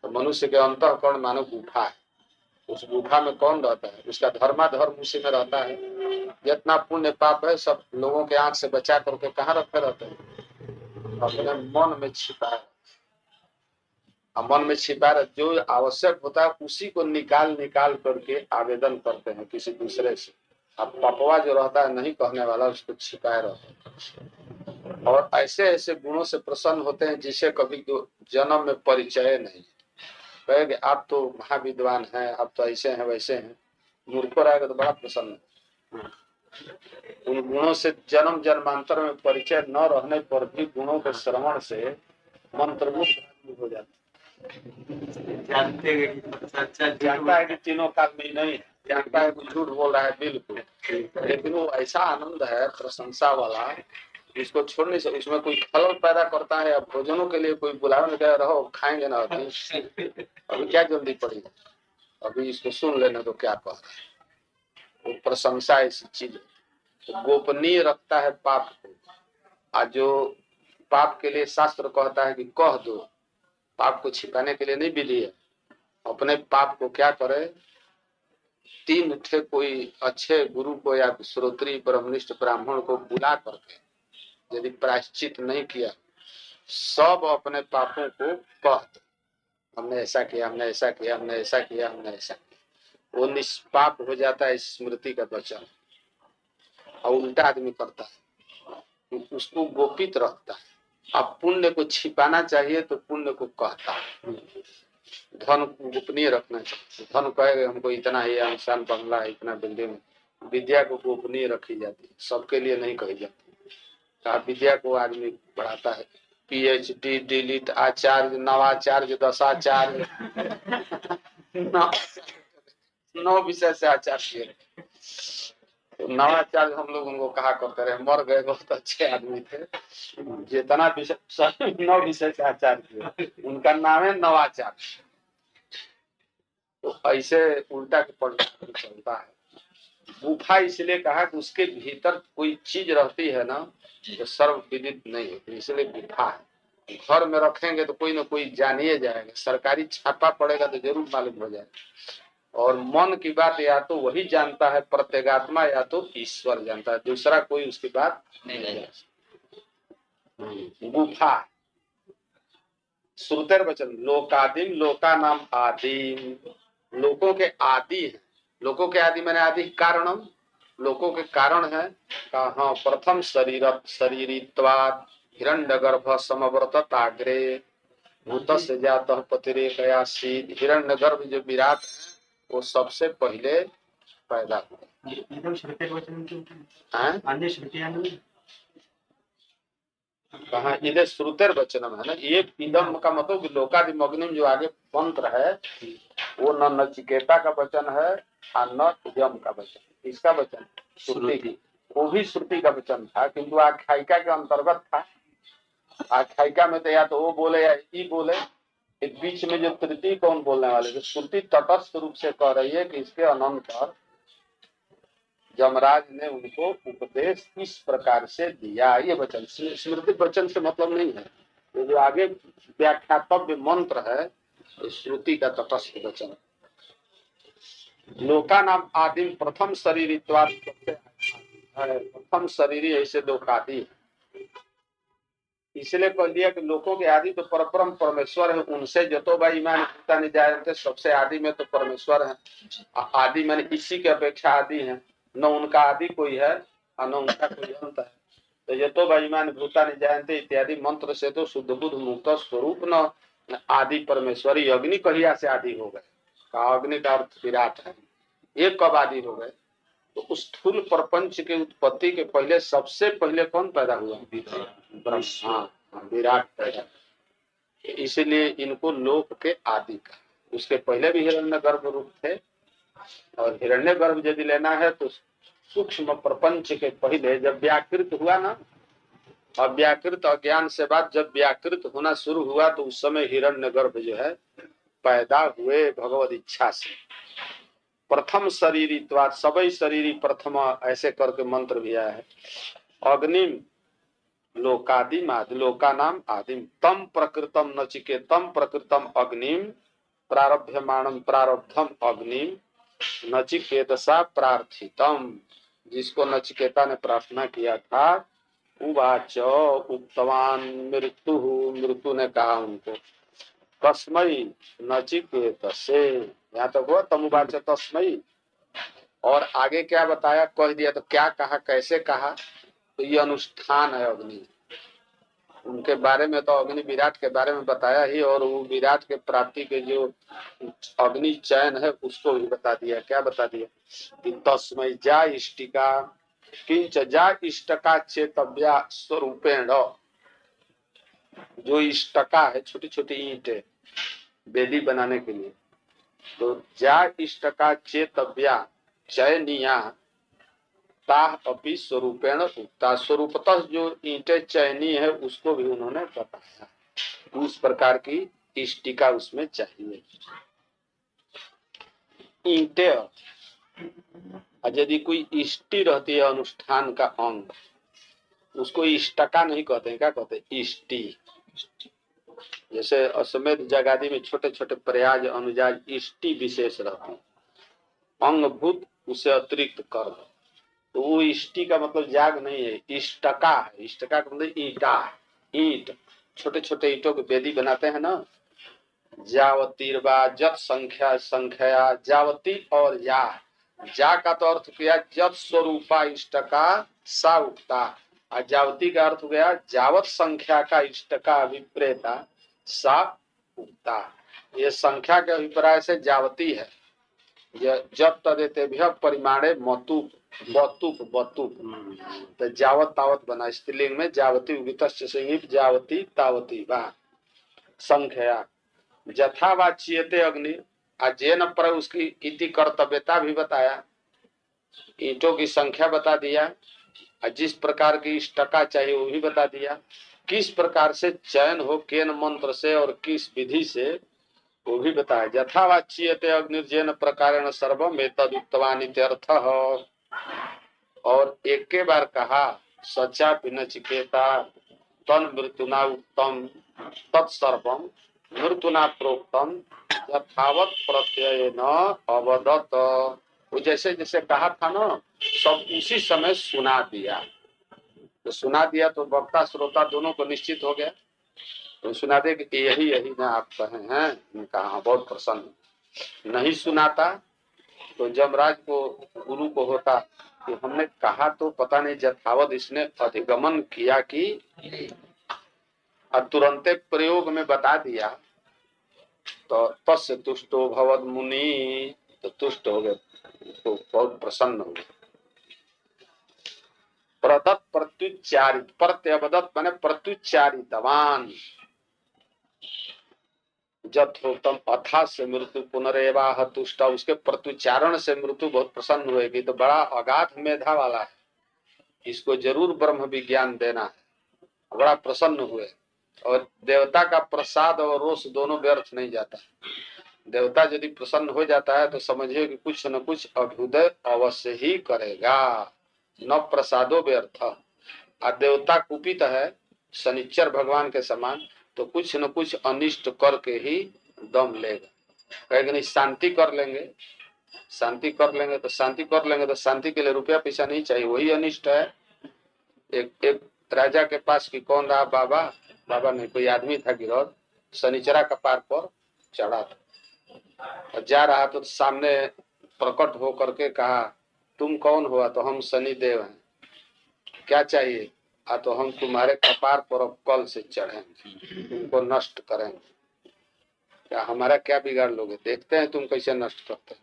तो मनुष्य के अंतःकरण मानो गुफा है। उस गुफा में कौन रहता है? उसका धर्माधर्म उसी में रहता है। जितना पुण्य पाप है सब लोगों के आंख से बचा करके कहाँ रखे रहते हैं? अपने मन में छिपा है। मन में छिपा रहे जो आवश्यक होता है उसी को निकाल निकाल करके आवेदन करते हैं किसी दूसरे से। अब पपवा जो रहता है नहीं कहने वाला उसको छिपाए रहता है, और ऐसे ऐसे गुणों से प्रसन्न होते हैं जिसे कभी जन्म में परिचय नहीं। कहेंगे आप तो महाविद्वान हैं, आप तो ऐसे हैं वैसे हैं, मूर्ख रहेगा तो बड़ा प्रसन्न है। उन गुणों से जन्म जन्मांतर में परिचय न रहने पर भी गुणों के श्रवण से मंत्रमुग्ध हो जाता है। जानते हैं कि सच्चा जानता है कि तीनों काल में ही नहीं है, जानता है कि झूठ बोल रहा है बिल्कुल, लेकिन वो ऐसा आनंद है प्रशंसा वाला, इसको छोड़ नहीं सकते। उसमें कोई खलल पैदा करता है, अब भोजनों के लिए कोई बुलाने गया रहो खाएंगे ना, अभी क्या जल्दी पड़ी, अभी इसको सुन लेना तो क्या कह रहा है। वो प्रशंसा ऐसी चीज तो गोपनीय रखता है पाप को। आज जो पाप के लिए शास्त्र कहता है कि कह दो, पाप को छिपाने के लिए नहीं विधि है। अपने पाप को क्या करे, 3 थे कोई अच्छे गुरु को या श्रोत्री ब्रह्मनिष्ठ ब्राह्मण को बुला करके यदि प्रायश्चित नहीं किया, सब अपने पापों को कह दो, हमने ऐसा किया, हमने ऐसा किया, हमने ऐसा किया, हमने ऐसा किया, वो निष्पाप हो जाता है स्मृति का वचन। और उल्टा आदमी करता है, उसको गोपित रखता है। अब पुण्य को छिपाना चाहिए तो पुण्य को कहता है, धन को गोपनीय रखना चाहिए। धन कहेगा हमको इतना ही आसान बंगला है, इतना बिल्डिंग, विद्या को गोपनीय रखी जाती है, सबके लिए नहीं कही जाती। विद्या को आदमी बढ़ाता है, PhD डिलीट आचार्य नवाचार्य दशाचार्य 9 विषय से आचार्य। तो नवाचार्य हम लोग उनको कहा करते रहे, मर गए, बहुत अच्छे आदमी थे, जितना विषय 9 विषय से आचार्य थे, उनका नाम है नवाचार्य। तो ऐसे उल्टा के पलटा चलता है। गुफा इसलिए कहा कि उसके भीतर कोई चीज रहती है ना जो सर्व विदित नहीं होती, इसलिए गुफा है। घर में रखेंगे तो कोई ना कोई जानिए जाएगा, सरकारी छापा पड़ेगा तो जरूर मालूम हो जाएगा। और मन की बात या तो वही जानता है प्रत्येगात्मा, या तो ईश्वर जानता है, दूसरा कोई उसकी बात नहीं जानता। गुफा श्रुतेर वचन लोकादिम, लोका नाम आदिम, लोकों के आदि है। लोकों के आदि मैंने आदि कारणम, लोकों के कारण है। हाँ, प्रथम शरीरित्वात् हिरण्यगर्भ समवर्तत आग्रे भूतस्य जातः पतिरेकयासीत्। हिरण्यगर्भ जो विराट है वो सबसे पहले पैदा हुआ। एकदम श्रुतेर वचन अन्य श्रुति कहा इधर श्रुतेर वचनम है ना, ये इदम का मतलब लोकादिमग्निम जो आगे मंत्र है वो न नचिकेता का वचन है और न यम का वचन। इसका वचन श्रुति, वो भी श्रुति का वचन था, किंतु आख्यायिका के अंतर्गत था। आख्यायिका में तो या तो वो बोले या ई बोले, इस बीच में जो तृतीय कौन बोलने वाले, तो श्रुति तटस्थ रूप से कह रही है कि इसके अनंतर यमराज ने उनको उपदेश इस प्रकार से दिया। ये वचन स्मृति वचन से मतलब नहीं है, ये जो आगे व्याख्यातव्य मंत्र है श्रुति का तटस्थ वचन। लोका नाम आदिम प्रथम शरीरित्वात्, प्रथम शरीर ऐसे लोकादि है, इसलिए कह दिया कि लोगों के आदि तो परब्रह्म परमेश्वर है, उनसे जतो भाई ईमान नहीं जाए, सबसे आदि में तो परमेश्वर है। आदि मैंने इसी के अपेक्षा आदि है, न उनका आदि कोई है और न उनका कोई अंत है। तो यतो भाई ईमान भूतानि जायन्ते इत्यादि मंत्र से तो शुद्ध बुद्ध मुक्त स्वरूप न आदि परमेश्वरी। अग्नि कहिया से आदि हो गए, का अग्नि का अर्थ विराट है। ये कब आदि हो गए, तो उस स्थूल प्रपंच के उत्पत्ति के पहले सबसे पहले कौन पैदा हुआ, ब्रह्मा, विराट पैदा। इसलिए इनको लोक के आदि का, उसके पहले भी हिरण्यगर्भ रूप थे। और हिरण्यगर्भ यदि लेना है तो सूक्ष्म प्रपंच के पहले जब व्याकृत हुआ ना, अव्याकृत अज्ञान से बाद जब व्याकृत होना शुरू हुआ तो उस समय हिरण्यगर्भ जो है पैदा हुए भगवत इच्छा से। प्रथम शरीरित्वात्, सबई शरीरी प्रथम, ऐसे करके मंत्र भी आया है। अग्निम लोकादिम आदि, लोका नाम आदिम, तम प्रकृतम नचिकेतम प्रकृतम अग्निम प्रारभ्यमाणम प्रारब्धम अग्निम नचिकेतसा प्रार्थितम। जिसको नचिकेता ने प्रार्थना किया था, उवाच उक्तवान मृत्यु, मृत्यु ने कहा उनको, तस्मै नचिकेतसे, यहाँ तक हुआ तमुवाच तस्मै और आगे क्या बताया, कह दिया तो क्या कहा, कैसे कहा, तो ये अनुष्ठान है अग्नि। उनके बारे में तो अग्नि विराट के बारे में बताया ही, और वो विराट के प्राप्ति के जो अग्नि चयन है उसको भी बता दिया। क्या बता दिया कि तस्मै जा इष्टिका किंच जा इष्टका चेतव्या स्वरूपेण। जो इष्टका है, छोटी छोटी ईंटें वेदी बनाने के लिए, तो जा इष्टका चेतव्या चयनिया ताह अपि स्वरूपेण उक्ता। स्वरूपतः जो ईंटें चयनीय है उसको भी उन्होंने बताया, उस प्रकार की इष्टिका उसमें चाहिए। ईंटें, यदि कोई इष्टि रहती है अनुष्ठान का अंग, उसको इष्टका नहीं कहते हैं, क्या कहते हैं, इष्टि। जैसे अश्वमेध जगादि में छोटे छोटे प्रयाज अनुजाज इष्टि विशेष रहते हैं, अंगभूत उससे अतिरिक्त कर्म, तो वो इष्टि का मतलब जाग नहीं है, इष्टका है। इष्टका का मतलब ईटा, ईंट, छोटे छोटे ईंटों की वेदी बनाते हैं ना। जावतीर्वा जत संख्या संख्या जावती, और जा का तो अर्थ किया जत स्वरूपा इष्टका सा उक्ता, और जावती का अर्थ हो गया जावत संख्या का इष्टका अभिप्रेता सा उक्ता। ये संख्या के अभिप्राय से जावती है। जब तदेतेभ्य परिमाणे मतुप बतुप बतुप, तो जावत तावत बना, स्त्रीलिंग में जावती उगितस्य संहित जावती तावती वा संख्या। यथावाच्यते अग्नि, अजेन पर उसकी इति कर्तव्यता भी बताया, ईंटों की संख्या बता दिया, और जिस प्रकार की इष्टका चाहिए वो भी बता दिया, किस प्रकार से चयन हो, केन मंत्र से और किस विधि से, वो भी बताया। यथावाच्यते अग्निर्जेन प्रकारेण सर्वम एतद् उक्तवान् इत्यर्थः। और एक के बार कहा, सच्चा नचिकेता तन मृत्युना उत्तम तत्सर्वम मृत्युना प्रोक्तम यथावत प्रत्यय न अवदत। वो जैसे जैसे कहा था ना, सब उसी समय सुना दिया। तो सुना दिया तो वक्ता श्रोता दोनों को निश्चित हो गया, तो सुना दे कि यही यही ना आप कहे हैं। कहा बहुत प्रसन्न। नहीं सुनाता तो जमराज को, गुरु को होता कि हमने कहा तो पता नहीं यथावत इसने अधिगमन किया कि, और तुरंते प्रयोग में बता दिया, तो तस्य तुष्टो भवद मुनि, तो तुष्ट हो गए, तो बहुत प्रसन्न हो गए। प्रदत्त प्रत्युच्चारित, प्रत्यवदत्त माने प्रत्युच्चारितवान, यथोक्तम अथा से मृत्यु पुनरेवाह तुष्ट, उसके प्रत्युच्चारण से मृत्यु बहुत प्रसन्न होगी। तो बड़ा अगाध मेधा वाला है, इसको जरूर ब्रह्म विज्ञान देना है। बड़ा प्रसन्न हुए, और देवता का प्रसाद और रोष दोनों व्यर्थ नहीं जाता। देवता यदि प्रसन्न हो जाता है तो समझिए कि कुछ न कुछ अभ्युदय अवश्य ही करेगा, न प्रसादो व्यर्थ। और देवता कुपित है शनिचर भगवान के समान, तो कुछ न कुछ अनिष्ट करके ही दम लेगा। कहेगा नहीं शांति कर लेंगे, शांति कर लेंगे, तो शांति कर लेंगे, तो शांति के लिए रुपया पैसा नहीं चाहिए, वही अनिष्ट है। एक राजा के पास की कौन रहा, बाबा, बाबा नहीं, कोई आदमी था गिरौद, शनिचरा कपार पर चढ़ा था, और जा रहा तो सामने प्रकट हो करके कहा, तुम कौन हुआ? तो हम शनिदेव हैं, क्या चाहिए? तो हम तुम्हारे कपार पर कल से चढ़ेंगे, तुमको नष्ट करेंगे। क्या हमारा क्या बिगाड़ लोगे, देखते हैं तुम कैसे नष्ट करते हैं।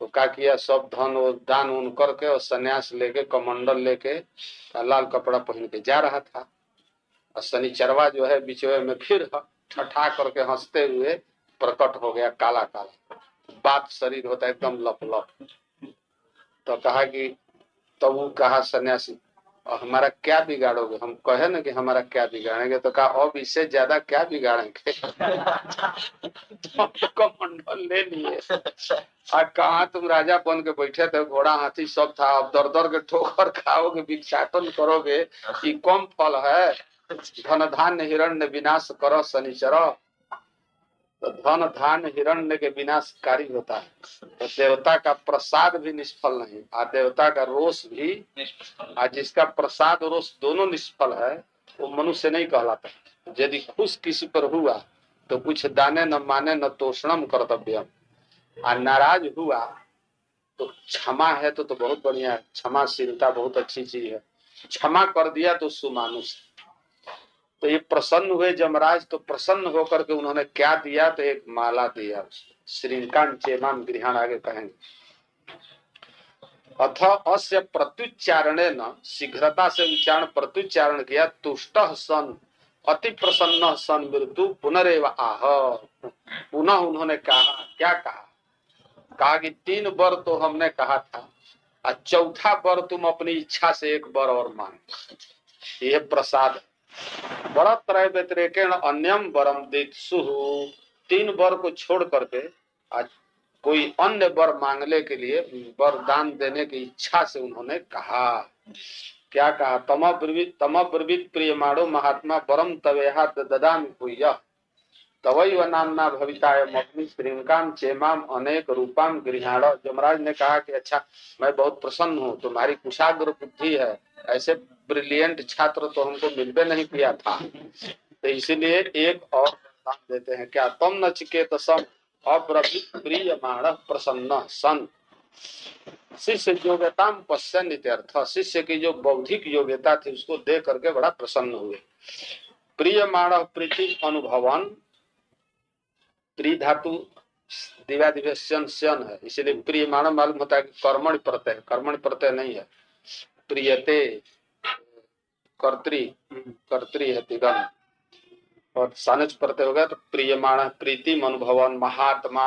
तो क्या किया, सब धन और दान उन करके और सन्यास लेके, कमंडल लेके, लाल कपड़ा पहन के जा रहा था। और शनिचरवा जो है बिचवे में फिर ठठा करके हंसते हुए प्रकट हो गया, काला काला बात शरीर होता है एकदम लप लप। तो कहा कि, तो वो कहा सन्यासी, और हमारा क्या बिगाड़ोगे? हम कहे ना कि हमारा क्या बिगाड़ेंगे, तो कहा अब इससे ज्यादा क्या बिगाड़ेंगे। तो कमंडल ले लिए, और कहा तुम राजा बन के बैठे थे, घोड़ा हाथी सब था, अब दर दर के ठोकर खाओगे, भिक्षाटन करोगे, ये कम फल है। धन धान्य हिरण्य विनाश करो शनिचर, तो धन धान्य हिरण्य के विनाशकारी होता है। तो देवता का प्रसाद भी निष्फल नहीं, और देवता का रोष भी, और जिसका प्रसाद रोष दोनों निष्फल है वो मनुष्य नहीं कहलाता। यदि खुश किसी पर हुआ तो कुछ दाने न माने न तोषणम कर्तव्यम, और नाराज हुआ तो क्षमा है तो बहुत बढ़िया है, क्षमाशीलता बहुत अच्छी चीज है। क्षमा कर दिया तो सुमानुष। तो ये प्रसन्न हुए जमराज, तो प्रसन्न होकर के उन्होंने क्या दिया, तो एक माला दिया। श्रृंकान चेमाम गृहाण आगे कहेंगे। अथ अस्य प्रत्युच्चारणे न, शीघ्रता से उच्चारण प्रत्युच्चारण किया। तुष्ट सन अति प्रसन्न सन मृत्यु पुनरेव आह। पुनः उन्होंने कहा, क्या कहा, कहा कि 3 वर तो हमने कहा था, और चौथा वर तुम अपनी इच्छा से एक वर और मांग। यह प्रसाद वरत्रय व्यतिरेकेण अन्यम वरम दित्सु। 3 वर को छोड़ करके आज कोई अन्य वर मांगने के लिए, वरदान देने की इच्छा से उन्होंने कहा। क्या कहा, तमब्रवीत प्रियमाणो महात्मा वरम तवेहा ददामि भूयः तवैव नामना भवितायम् अपनी श्रृंकाम चेमाम अनेक रूपाम गृहाण। यमराज ने कहा कि अच्छा, मैं बहुत प्रसन्न हूँ, तुम्हारी कुशाग्र बुद्धि है, ऐसे ब्रिलियंट छात्र तो हमको मिलबे नहीं किया था, तो इसीलिए एक और वरदान देते हैं। क्या, तम नचिकेतसम अब्रवीत प्रियमाण प्रसन्न सन। शिष्य योग्यता पश्चन इत्यर्थ, शिष्य की जो बौद्धिक योग्यता थी उसको देख करके बड़ा प्रसन्न हुए। प्रियमाण प्रीति अनुभवन, प्री धातु दिव्या दिव्य शन है, इसलिए प्रियमाण मालूम होता है कि कर्मण प्रत्यय, कर्मण प्रत्यय नहीं है। प्रियते कर्त्री है तिगन, और सानच प्रत्यय हो गया तो प्रियमाण प्रीति अनुभवन। महात्मा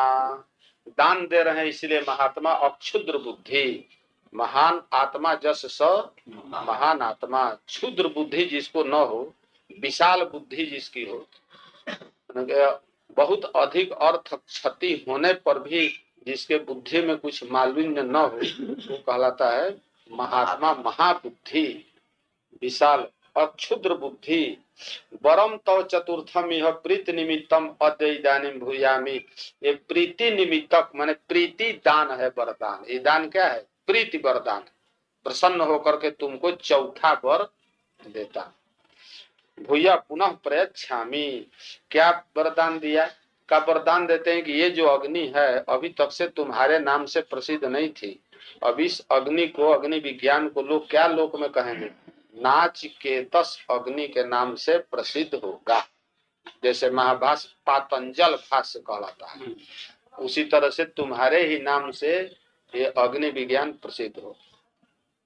दान दे रहे हैं इसलिए महात्मा। अक्षुद्र बुद्धि, महान आत्मा जस स महान आत्मा। क्षुद्र बुद्धि जिसको न हो, विशाल बुद्धि जिसकी हो, बहुत अधिक अर्थ क्षति होने पर भी जिसके बुद्धि में कुछ मालिन्य न हो, वो कहलाता है महात्मा। महाबुद्धि, विशाल, अक्षुद्र बुद्धि। वरम तव चतुर्थम यह प्रीति निमित्तम अद्य इदानीम भूयामि। ये प्रीति निमित्तक माने प्रीति दान है, वरदान। ये दान क्या है, प्रीति वरदान। प्रसन्न होकर के तुमको चौथा वर देता। भूया पुनः प्रयच्छामि, क्या वरदान दिया, का वरदान देते हैं कि ये जो अग्नि है अभी तक से तुम्हारे नाम से प्रसिद्ध नहीं थी। अब इस अग्नि को, अग्नि विज्ञान को लोग क्या लोक में कहेंगे, नाचिकेतस अग्नि के नाम से प्रसिद्ध होगा। जैसे महाभाष्य पातंजल भाष्य कहलाता है, उसी तरह से तुम्हारे ही नाम से ये अग्नि विज्ञान प्रसिद्ध हो।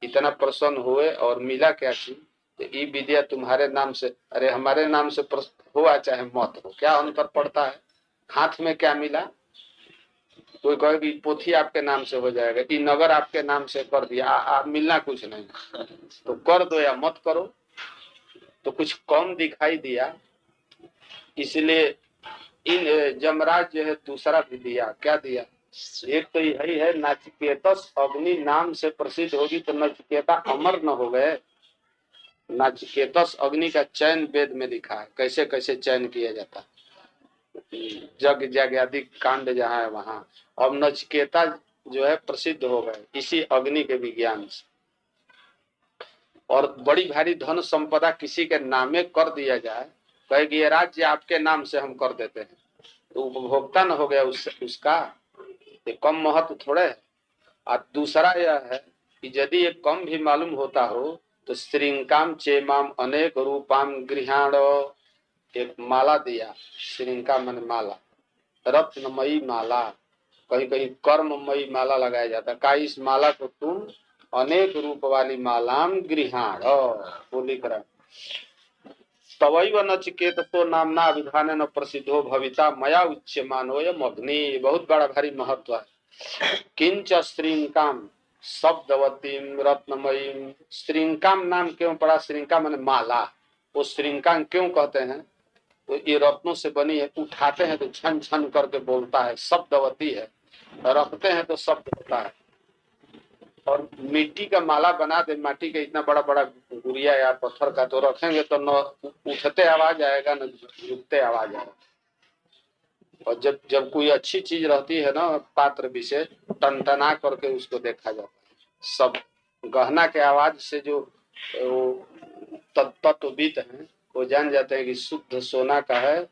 इतना प्रसन्न हुए और मिला क्या चीज, तो ये विद्या तुम्हारे नाम से, अरे हमारे नाम से हुआ चाहे मत हो, क्या अंतर पड़ता है। हाथ में क्या मिला, कोई कहे पोथी आपके नाम से हो जाएगा, कि नगर आपके नाम से कर दिया, मिलना कुछ नहीं, तो कर दो या मत करो, तो कुछ कम दिखाई दिया। इसलिए इन जमराज जो है दूसरा भी दिया। क्या दिया, एक तो यही है नाचिकेतस अग्नि नाम से प्रसिद्ध होगी तो नचिकेता अमर न हो गए। नाचिकेतस अग्नि का चयन वेद में लिखा है, कैसे कैसे चयन किया जाता, जग जग आदि कांड जहाँ है वहां। अब नचिकेता जो है प्रसिद्ध हो गए इसी अग्नि के विज्ञान से। और बड़ी भारी धन संपदा किसी के नामे कर दिया जाए, कहे कि ये राज्य आपके नाम से हम कर देते हैं, तो उपभोक्ता न हो गया उसका, ये कम महत्व थोड़े है। और दूसरा यह है कि यदि ये कम भी मालूम होता हो तो श्रृंकाम चेमाम अनेक रूपाम गृहाण, एक माला दिया। श्रृंका मन माला, रत्नमयी माला, कहीं कहीं कर्ममयी माला लगाया जाता। का इस माला को तुम अनेक रूप वाली मालाम गृहाण, वो लिख रहा। तवैव नचिकेतो नामना अभिधान न प्रसिद्धो भविता मया उच्यमानोयम अग्नि। बहुत बड़ा भारी महत्व है। किंच श्रृंकाम शब्दवतीम रत्नमयी। श्रृंकाम नाम क्यों पड़ा, श्रृंका माने माला। वो श्रृंकाम क्यों कहते हैं, तो ये रत्नों से बनी है, उठाते हैं तो छन छन करके बोलता है, शब्दवती है, रखते हैं तो शब्द होता है। और मिट्टी का माला बना दे, माटी का इतना बड़ा बड़ा गुड़िया या पत्थर का, तो रखेंगे तो न उठते आवाज आएगा न झुकते आवाज आएगा। और जब जब कोई अच्छी चीज रहती है ना, पात्र विशेष, टनटना करके उसको देखा जाता है। सब गहना के आवाज से जो तत्वविद हैं वो जान जाते हैं कि शुद्ध सोना का है,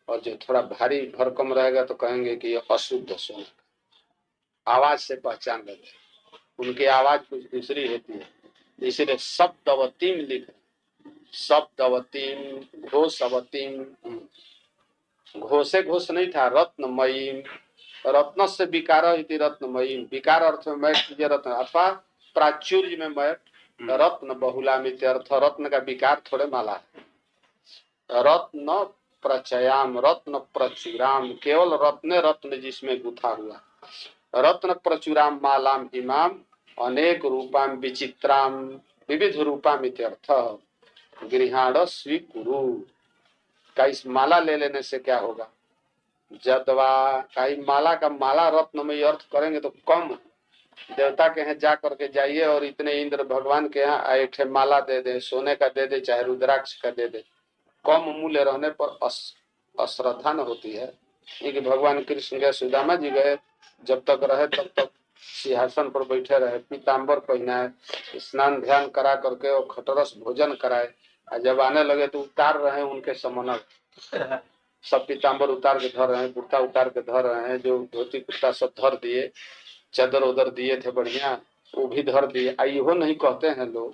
और जो थोड़ा भारी भरकम रहेगा तो कहेंगे कि ये अशुद्ध सोना। आवाज से पहचान लेते हैं, उनकी आवाज कुछ दूसरी होती है, इसीलिए शब्दवतीम लिख, शब्दवतीम घोषवतीम, घोषे घोष नहीं था, रत्नमयी, रत्न से विकार इति रत्नमयी, विकार अर्थ में मैट कीजिए रत्न, अथवा प्राचुर्य में मैट, रत्न बहुलामित अर्थ, रत्न का विकार थोड़े माला है, रत्न प्रचयाम, रत्न प्रचुराम, केवल रत्न रत्न जिसमें गुथा हुआ, रत्न प्रचुराम मालाम इमाम अनेक रूपाम विचित्राम विविध रूपाम इत्यर्थ, गृहाण स्वीकुरु, का इस माला ले लेने से क्या होगा, जदवा का माला का माला रत्न में अर्थ करेंगे तो कम, देवता के यहाँ जा करके जाइए और इतने इंद्र भगवान के यहाँ एक माला दे दे, सोने का दे दे चाहे रुद्राक्ष का दे दे, कम मूल्य रहने पर अश्रद्धा न होती है। कि भगवान कृष्ण गए, सुदामा जी गए, जब तक रहे तब तक सिंहासन पर बैठे रहे, पीताम्बर पहनाए, स्नान ध्यान करा करके और खटरस भोजन कराए, और जब आने लगे तो उतार रहे हैं उनके समनक, सब पीताम्बर उतार के धर रहे हैं, कुर्ता उतार के धर रहे हैं, जो धोती कुर्ता सब धर दिए, चादर उधर दिए थे बढ़िया, वो भी धर दिए। आइयो नहीं कहते हैं लोग,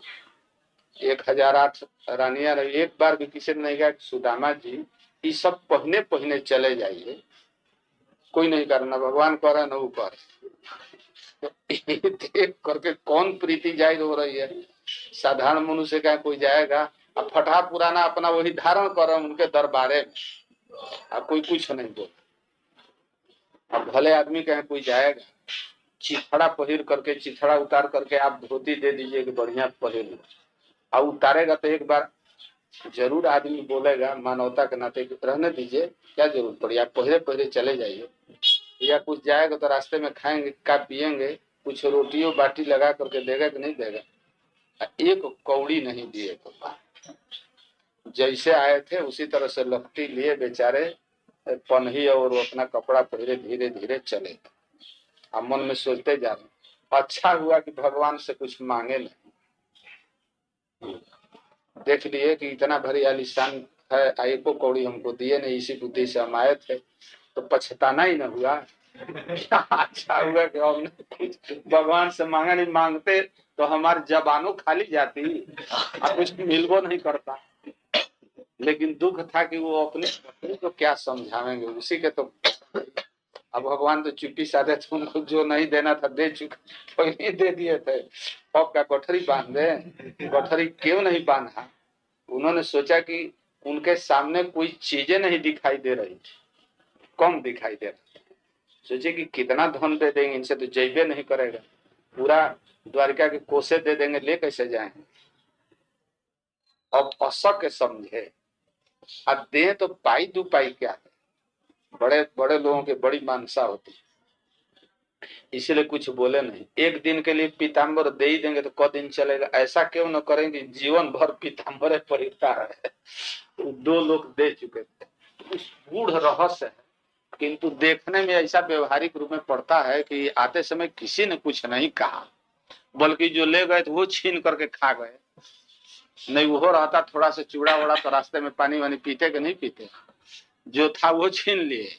1008 रानियां रही, एक बार भी किसी ने नहीं कहा सुदामा जी ये सब पहने पहने चले जाइए, कोई नहीं करना, भगवान कह रहे न वो कर, तो देख करके कौन प्रीति जाहिर हो रही है, साधारण मनुष्य का कोई जाएगा, अब फटा पुराना अपना वही धारण कर रहे उनके दरबारे में, अब कोई कुछ नहीं बोल, अब भले आदमी कहे कोई जाएगा, चिथड़ा पहिर करके, चिथड़ा उतार करके आप धोती दे दीजिए कि बढ़िया पहिर लो, अब उतारेगा तो एक बार जरूर आदमी बोलेगा, मानवता के नाते रहने दीजिए, क्या जरूरत पड़ी, आप पहले पहले चले जाइए, या कुछ जाएगा तो रास्ते में खाएंगे क्या पिएंगे, कुछ रोटियों बाटी लगा करके देगा कि नहीं देगा, एक कौड़ी नहीं दिए तो जैसे आए थे उसी तरह से लपटी लिए बेचारे पन्ही और वो अपना कपड़ा पहले धीरे धीरे चले, अब मन में सोचते जा रहे अच्छा हुआ कि भगवान से कुछ मांगे नहीं, देख लिए कि इतना भारी आलिशान है, एको कौड़ी हमको दिए नहीं, इसी बुद्धि से हम आए थे, तो पछताना ही न हुआ। अच्छा हुआ कि हमने कुछ भगवान से मांगा नहीं, मांगते तो हमारी जबानों खाली जाती और कुछ मिलबो नहीं करता, लेकिन दुख था कि वो अपने पत्नी को क्या समझावेंगे, उसी के तो, अब भगवान तो चुप्पी साधे थे, उनको जो नहीं देना था दे चुके, पहले दे दिए थे, अब क्या गठरी बांध दे, गठरी क्यों नहीं बांधा, उन्होंने सोचा कि उनके सामने कोई चीजें नहीं दिखाई दे रही, कम दिखाई दे रहा, सोचे कि कितना धन दे देंगे, इनसे तो जैबे नहीं करेगा, पूरा द्वारिका के कोसे दे देंगे, ले कैसे जाए, अब अशक समझे, अब दे तो पाई दू पाई क्या है, बड़े बड़े लोगों की बड़ी मानसा होती, इसीलिए कुछ बोले नहीं, एक दिन के लिए पीताम्बर दे ही देंगे तो क दिन चलेगा, ऐसा क्यों न करेंगे, जीवन भर पीताम्बर परिता है, 2 लोग दे चुके थे, गूढ़ रहस्य है, किंतु देखने में ऐसा व्यवहारिक रूप में पड़ता है कि आते समय किसी ने कुछ नहीं कहा, बल्कि जो ले गए थे वो छीन करके खा गए, नहीं वो रहता थोड़ा सा चूड़ा वड़ा तो रास्ते में पानी वानी पीते कि नहीं पीते, जो था वो छीन लिए,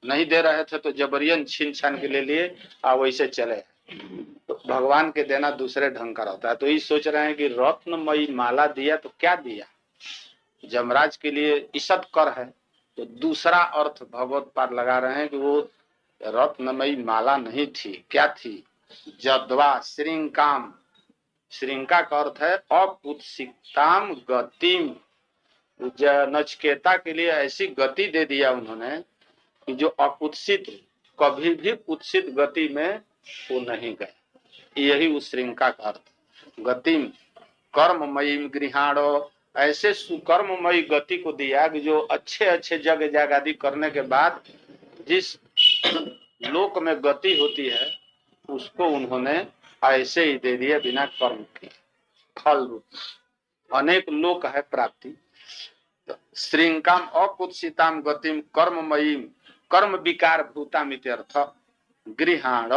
नहीं दे रहे थे तो जबरियन छीन छान के ले लिए और वैसे चले, तो भगवान के देना दूसरे ढंग का रहता है, तो ये सोच रहे हैं कि रत्नमयी माला दिया तो क्या दिया, जमराज के लिए ईसत कर है, तो दूसरा अर्थ भगवत पाद लगा रहे हैं कि वो रत्नमयी माला नहीं थी, क्या थी, जद्वा श्रृंकाम, श्रृंका का अर्थ है अकुत्सिताम गतिम, नचिकेता के लिए ऐसी गति दे दिया उन्होंने कि जो अकुत्सित, कभी भी कुत्सित गति में वो नहीं गए, यही उस श्रृंका का अर्थ, गतिम कर्ममयी गृहाणो, ऐसे सुकर्ममयी गति को दिया कि जो अच्छे अच्छे जग जागादी करने के बाद जिस लोक में गति होती है उसको उन्होंने ऐसे ही दे दिया बिना कर्म के, फल रूप, अनेक लोक है प्राप्ति, श्रृंकाम अकुत्सिताम गतिम कर्ममयी कर्म विकार भूताम इत्यर्थ, गृहाण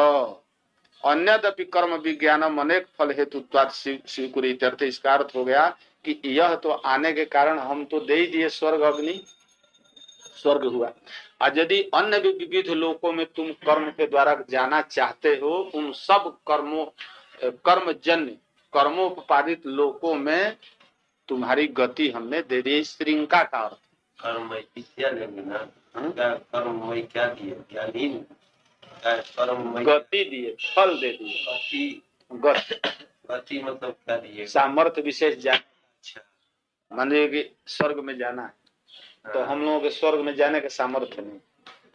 अन्यदपि कर्म विज्ञानम अनेक फल हेतुत्वात् स्वीकुरु इत्यर्थ, इसका अर्थ हो गया कि यह तो आने के कारण हम तो दे ही दिए स्वर्ग अग्नि, स्वर्ग हुआ। और यदि अन्य भी विविध लोकों में तुम कर्म के द्वारा जाना चाहते हो, उन सब कर्मजन्य कर्मोपादित लोकों में तुम्हारी गति हमने दे दी। श्रृंखला का अर्थ कर्ममय विद्या लेंगे ना, क्या कर्ममय क्या दिए, ज्ञानहीन क्या कर्ममय गति दिए, फल दे दिए। गति मतलब क्या दिए, सामर्थ्य विशेष जान। अच्छा मान लीजिए कि स्वर्ग में जाना है, तो हम लोगों के स्वर्ग में जाने का सामर्थ्य नहीं।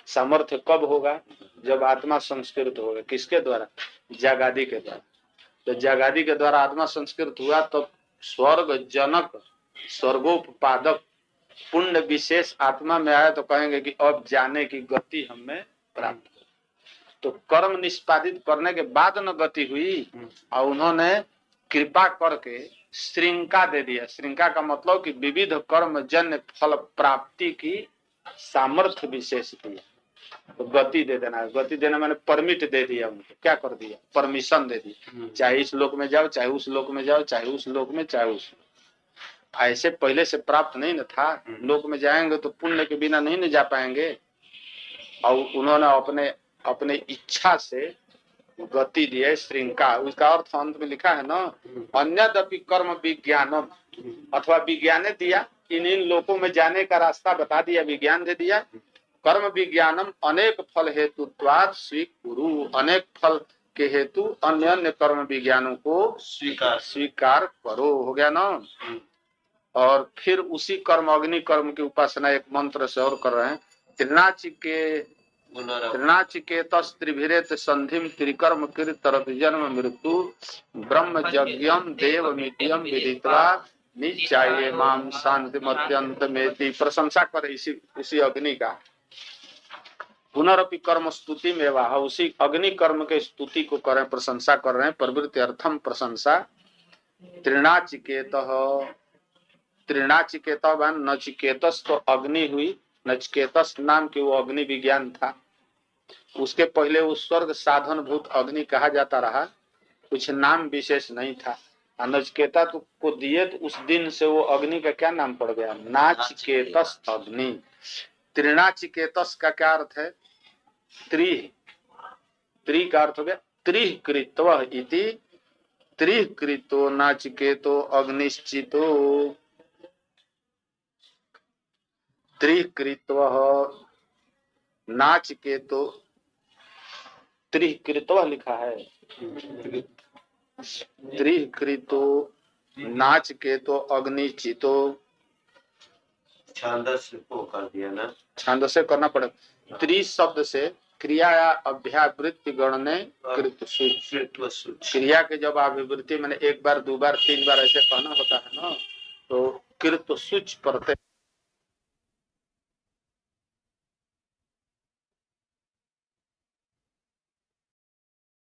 सामर्थ्य कब होगा? जब आत्मा संस्कृत होगा। किसके द्वारा? जगादि के द्वारा। तो जगादि के द्वारा आत्मा संस्कृत हुआ तो स्वर्ग जनक स्वर्गोपादक पुण्य विशेष आत्मा में आया तो कहेंगे कि अब जाने की गति हमें प्राप्त हो। तो कर्म निष्पादित करने के बाद न गति हुई, और उन्होंने कृपा करके श्रृंखला दे दिया। श्रृंखला का मतलब कि विविध कर्म जन्य फल प्राप्ति की सामर्थ्य विशेष दिया। तो गति दे देना, गति देना मैंने परमिट दे दिया उनको। क्या कर दिया? परमिशन दे दिया। चाहे इस लोक में जाओ, चाहे उस लोक में जाओ, चाहे उस लोक में, चाहे उस लोक। ऐसे पहले से प्राप्त नहीं न था। लोक में जाएंगे तो पुण्य के बिना नहीं न जा पाएंगे। और उन्होंने अपने अपने इच्छा से गति दिए श्रृंखला। उसका अर्थ अंत में लिखा है ना, अन्यदपि कर्म विज्ञानम, अथवा विज्ञान दिया। इन लोकों में जाने का रास्ता बता दिया, विज्ञान दे दिया। कर्म विज्ञानम अनेक फल हेतुत्वात् स्वीकुरु, अनेक फल के हेतु अन्य अन्य कर्म विज्ञानों को स्वीकार करो। हो गया ना। और फिर उसी कर्म अग्नि कर्म की उपासना एक मंत्र से और कर रहे हैं। त्रिनाचिकेतस त्रिभिरेत संधिम त्रिकर्म कृत जन्म मृत्यु ब्रह्म यज्ञम देव मित्यम विदित्वा निचाये माम शांति मत्यंत मेति। प्रशंसा करे इसी अग्नि का। पुनरपि कर्म स्तुति में वाह, उसी अग्नि कर्म के स्तुति को करें, प्रशंसा कर रहे हैं। प्रवृत्ति अर्थम प्रशंसा। त्रिनाचिकेत नचिकेतस तो अग्नि हुई। नचिकेतस नाम की वो अग्नि विज्ञान था। उसके पहले उस स्वर्ग साधन भूत अग्नि कहा जाता रहा, कुछ नाम विशेष नहीं था। नचिकेता को दिए तो उस दिन से वो अग्नि का क्या नाम पड़ गया? नाचिकेतस अग्नि। त्रिनाचिकेतस का क्या अर्थ है? त्रि का अर्थ हो गया त्रिह कृत्व इति। त्रिह कृतो नाचिकेतो अग्निश्चितो। त्रिह कृत्व नाचिकेतो, त्रिह कृत्व लिखा है। त्रिह कृतो नाचिकेतो अग्निश्चितो। छांदस को कर दिया ना, छांदस से करना पड़ेगा। त्रि शब्द से क्रिया या अभ्यावृत्ति गणने क्रिया के जब अभिवृत्ति मैंने एक बार, दो बार, तीन बार ऐसे कहना होता है ना, तो कृत सूच प्रत्यय